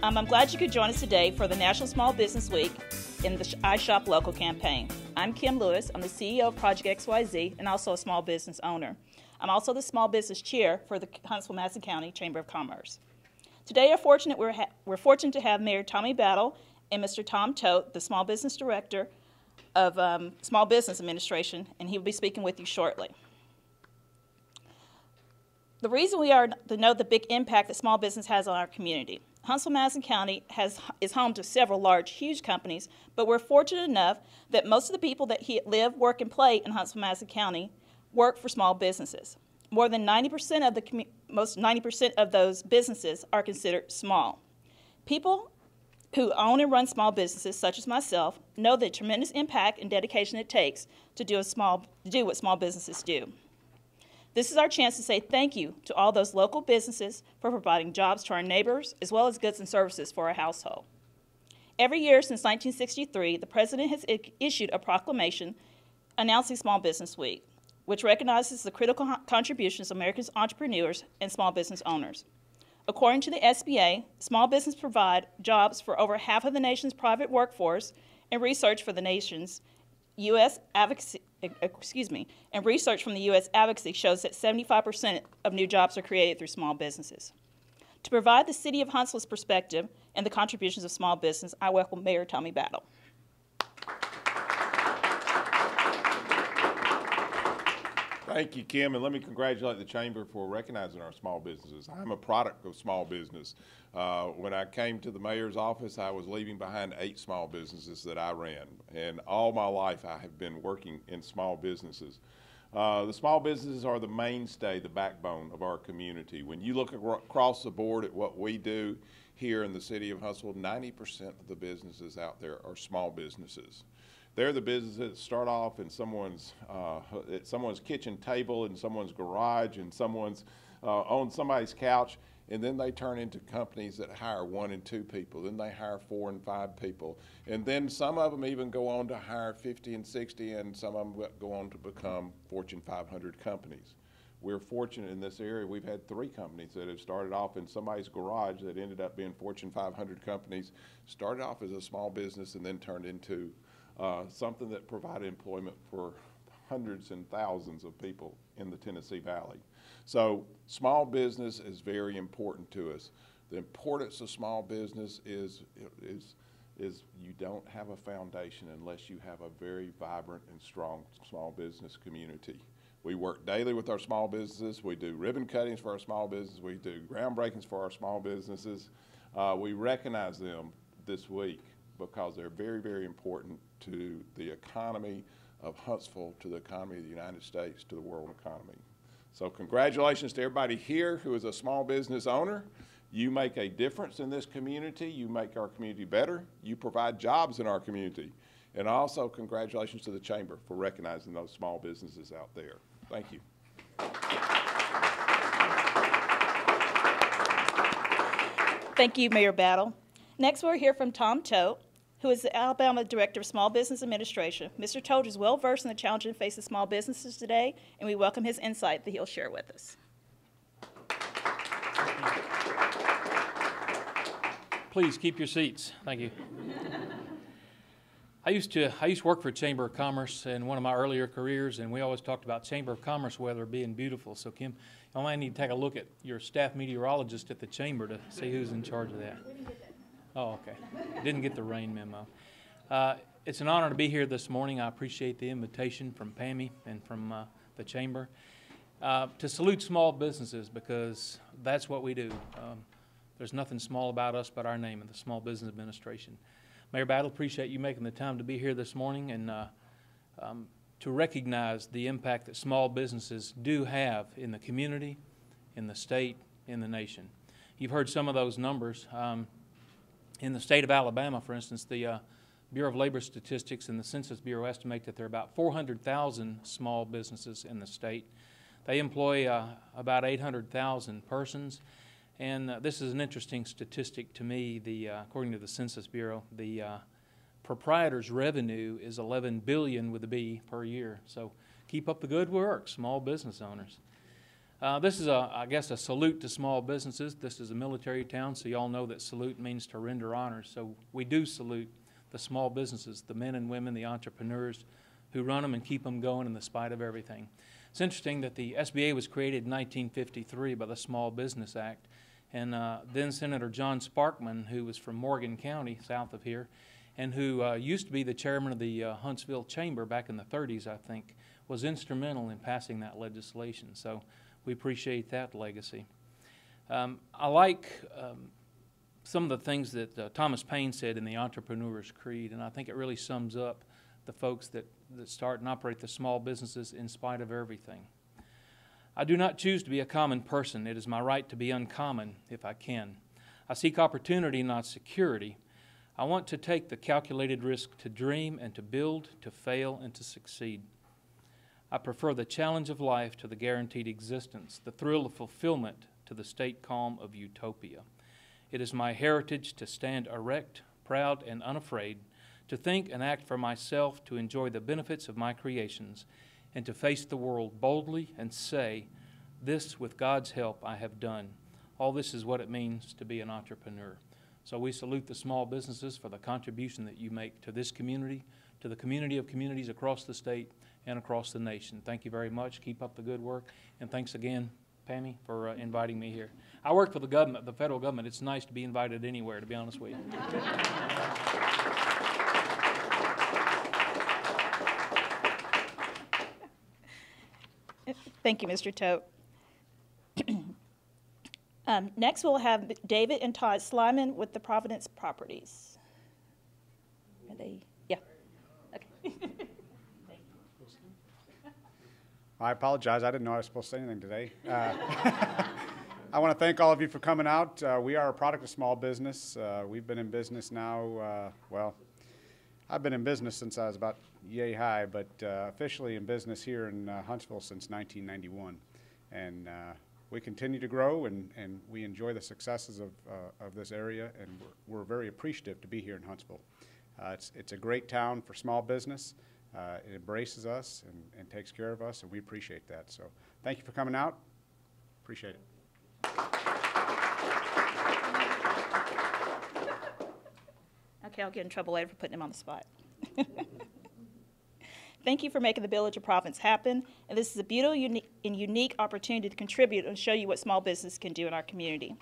I'm glad you could join us today for the National Small Business Week in the I Shop Local campaign. I'm Kim Lewis. I'm the CEO of Project XYZ and also a small business owner. I'm also the small business chair for the Huntsville, Madison County Chamber of Commerce. Today we're fortunate to have Mayor Tommy Battle and Mr. Tom Tote, the Small Business Director of Small Business Administration, and he will be speaking with you shortly. The reason we are to know the big impact that small business has on our community. Huntsville, Madison County is home to several large, huge companies, but we're fortunate enough that most of the people that live, work, and play in Huntsville, Madison County work for small businesses. More than 90% of those businesses are considered small. People who own and run small businesses, such as myself, know the tremendous impact and dedication it takes to do what small businesses do. This is our chance to say thank you to all those local businesses for providing jobs to our neighbors, as well as goods and services for our household. Every year since 1963, the President has issued a proclamation announcing Small Business Week, which recognizes the critical contributions of American entrepreneurs and small business owners. According to the SBA, small businesses provide jobs for over half of the nation's private workforce, and research from the U.S. advocacy shows that 75% of new jobs are created through small businesses. To provide the City of Huntsville's perspective and the contributions of small business, I welcome Mayor Tommy Battle. Thank you, Kim, and let me congratulate the Chamber for recognizing our small businesses. I'm a product of small business. When I came to the mayor's office, I was leaving behind 8 small businesses that I ran, and all my life I have been working in small businesses. The small businesses are the mainstay, the backbone of our community. When you look across the board at what we do here in the city of Huntsville, 90% of the businesses out there are small businesses. They're the businesses that start off in someone's kitchen table, in someone's garage, in on somebody's couch, and then they turn into companies that hire 1 and 2 people. Then they hire 4 and 5 people, and then some of them even go on to hire 50 and 60, and some of them go on to become Fortune 500 companies. We're fortunate in this area. We've had 3 companies that have started off in somebody's garage that ended up being Fortune 500 companies, started off as a small business and then turned into something that provided employment for hundreds and thousands of people in the Tennessee Valley. So small business is very important to us. The importance of small business is you don't have a foundation unless you have a very vibrant and strong small business community. We work daily with our small businesses. We do ribbon cuttings for our small businesses. We do groundbreakings for our small businesses. We recognize them this week because they're very, very important to the economy of Huntsville, to the economy of the United States, to the world economy. So congratulations to everybody here who is a small business owner. You make a difference in this community. You make our community better. You provide jobs in our community. And also congratulations to the Chamber for recognizing those small businesses out there. Thank you. Thank you, Mayor Battle. Next, we'll hear from Tom Tote, who is the Alabama Director of Small Business Administration. Mr. Tote is well versed in the challenges that face small businesses today, and we welcome his insight that he'll share with us. Please keep your seats. Thank you. I used to work for Chamber of Commerce in one of my earlier careers, and we always talked about Chamber of Commerce weather being beautiful. So Kim, you might need to take a look at your staff meteorologist at the Chamber to see who's in charge of that. Oh, okay. Didn't get the rain memo. It's an honor to be here this morning. I appreciate the invitation from Pammy and from the Chamber to salute small businesses, because that's what we do. There's nothing small about us but our name in the Small Business Administration. Mayor Battle, appreciate you making the time to be here this morning and to recognize the impact that small businesses do have in the community, in the state, in the nation. You've heard some of those numbers. In the state of Alabama, for instance, the Bureau of Labor Statistics and the Census Bureau estimate that there are about 400,000 small businesses in the state. They employ about 800,000 persons. And this is an interesting statistic to me. According to the Census Bureau, the proprietor's revenue is $11 billion with a B per year. So keep up the good work, small business owners. This is, I guess, a salute to small businesses. This is a military town, so y'all know that salute means to render honors. So we do salute the small businesses, the men and women, the entrepreneurs who run them and keep them going in the spite of everything. It's interesting that the SBA was created in 1953 by the Small Business Act, and then Senator John Sparkman, who was from Morgan County, south of here, and who used to be the chairman of the Huntsville Chamber back in the 30s, I think, was instrumental in passing that legislation. So we appreciate that legacy. I like some of the things that Thomas Paine said in the Entrepreneur's Creed, and I think it really sums up the folks that start and operate the small businesses in spite of everything. I do not choose to be a common person. It is my right to be uncommon if I can. I seek opportunity, not security. I want to take the calculated risk to dream and to build, to fail, and to succeed. I prefer the challenge of life to the guaranteed existence, the thrill of fulfillment to the state calm of utopia. It is my heritage to stand erect, proud, and unafraid, to think and act for myself, to enjoy the benefits of my creations, and to face the world boldly and say, this, with God's help, I have done. All this is what it means to be an entrepreneur. So we salute the small businesses for the contribution that you make to this community, to the community of communities across the state and across the nation. Thank you very much. Keep up the good work. And thanks again, Pammy, for inviting me here. I work for the government, the federal government. It's nice to be invited anywhere, to be honest with you. Thank you, Mr. Tote. Next, we'll have David and Todd Slyman with the Providence Properties. Are they? Yeah. Okay. I apologize. I didn't know I was supposed to say anything today. I want to thank all of you for coming out. We are a product of small business. We've been in business now, well, I've been in business since I was about yay high, but officially in business here in Huntsville since 1991. And we continue to grow, and we enjoy the successes of this area, and we're very appreciative to be here in Huntsville. It's a great town for small business. It embraces us and takes care of us, and we appreciate that. So thank you for coming out. Appreciate it. Okay, I'll get in trouble later for putting him on the spot. Thank you for making the Village of Providence happen, and this is a beautiful and unique opportunity to contribute and show you what small business can do in our community.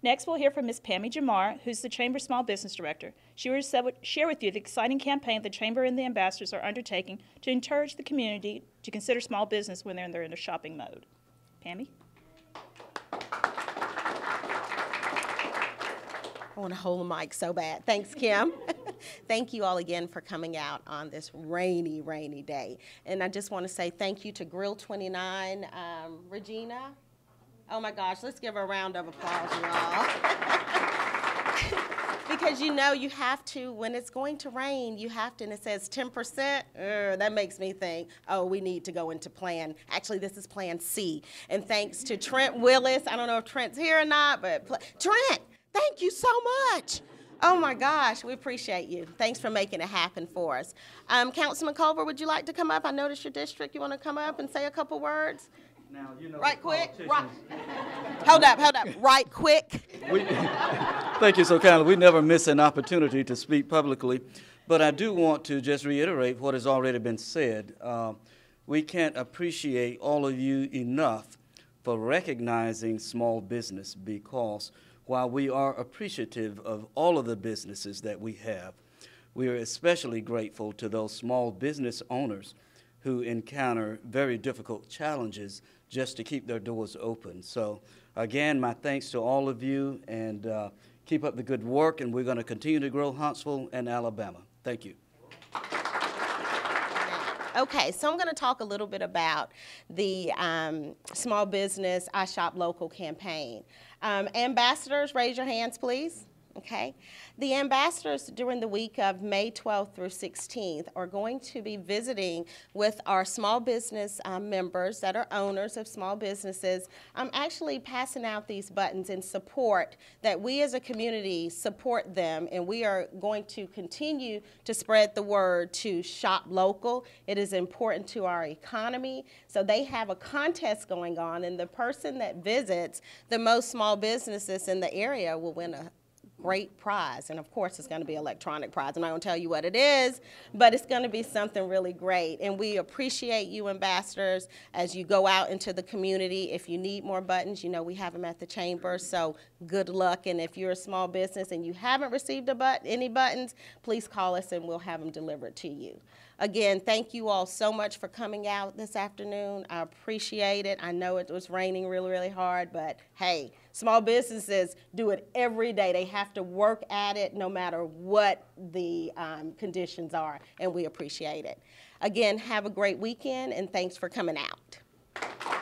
Next, we'll hear from Ms. Pammy Jamar, who's the Chamber Small Business Director. She will share with you the exciting campaign the Chamber and the ambassadors are undertaking to encourage the community to consider small business when they're in their shopping mode. Pammy? I want to hold the mic so bad. Thanks, Kim. Thank you all again for coming out on this rainy, rainy day. And I just want to say thank you to Grill 29, Regina. Oh my gosh, let's give her a round of applause, y'all. Because you know you have to, when it's going to rain, you have to, and it says 10%, that makes me think, oh, we need to go into plan. Actually, this is plan C. And thanks to Trent Willis, I don't know if Trent's here or not, but Trent, thank you so much. Oh my gosh, we appreciate you. Thanks for making it happen for us. Councilman Culver, would you like to come up? I noticed your district. You want to come up and say a couple words? Now, you know, right quick. Right. Hold up. Right quick. Thank you so kindly. We never miss an opportunity to speak publicly, but I do want to just reiterate what has already been said. We can't appreciate all of you enough for recognizing small business, because while we are appreciative of all of the businesses that we have, we are especially grateful to those small business owners who encounter very difficult challenges just to keep their doors open. So again, my thanks to all of you, and keep up the good work, and we're going to continue to grow Huntsville and Alabama. Thank you. Okay, so I'm going to talk a little bit about the Small Business I Shop Local campaign. Ambassadors, raise your hands, please. Okay? The ambassadors during the week of May 12th through 16th are going to be visiting with our small business members that are owners of small businesses. I'm actually passing out these buttons in support that we as a community support them, and we are going to continue to spread the word to shop local. It is important to our economy. So they have a contest going on, and the person that visits the most small businesses in the area will win a great prize. And of course, it's going to be an electronic prize. I'm not going to tell you what it is, but it's going to be something really great. And we appreciate you, ambassadors, as you go out into the community. If you need more buttons, you know we have them at the chamber, so good luck. And if you're a small business and you haven't received any buttons, please call us and we'll have them delivered to you. Again, thank you all so much for coming out this afternoon. I appreciate it. I know it was raining really, really hard, but hey, small businesses do it every day. They have to work at it no matter what the conditions are, and we appreciate it. Again, have a great weekend, and thanks for coming out.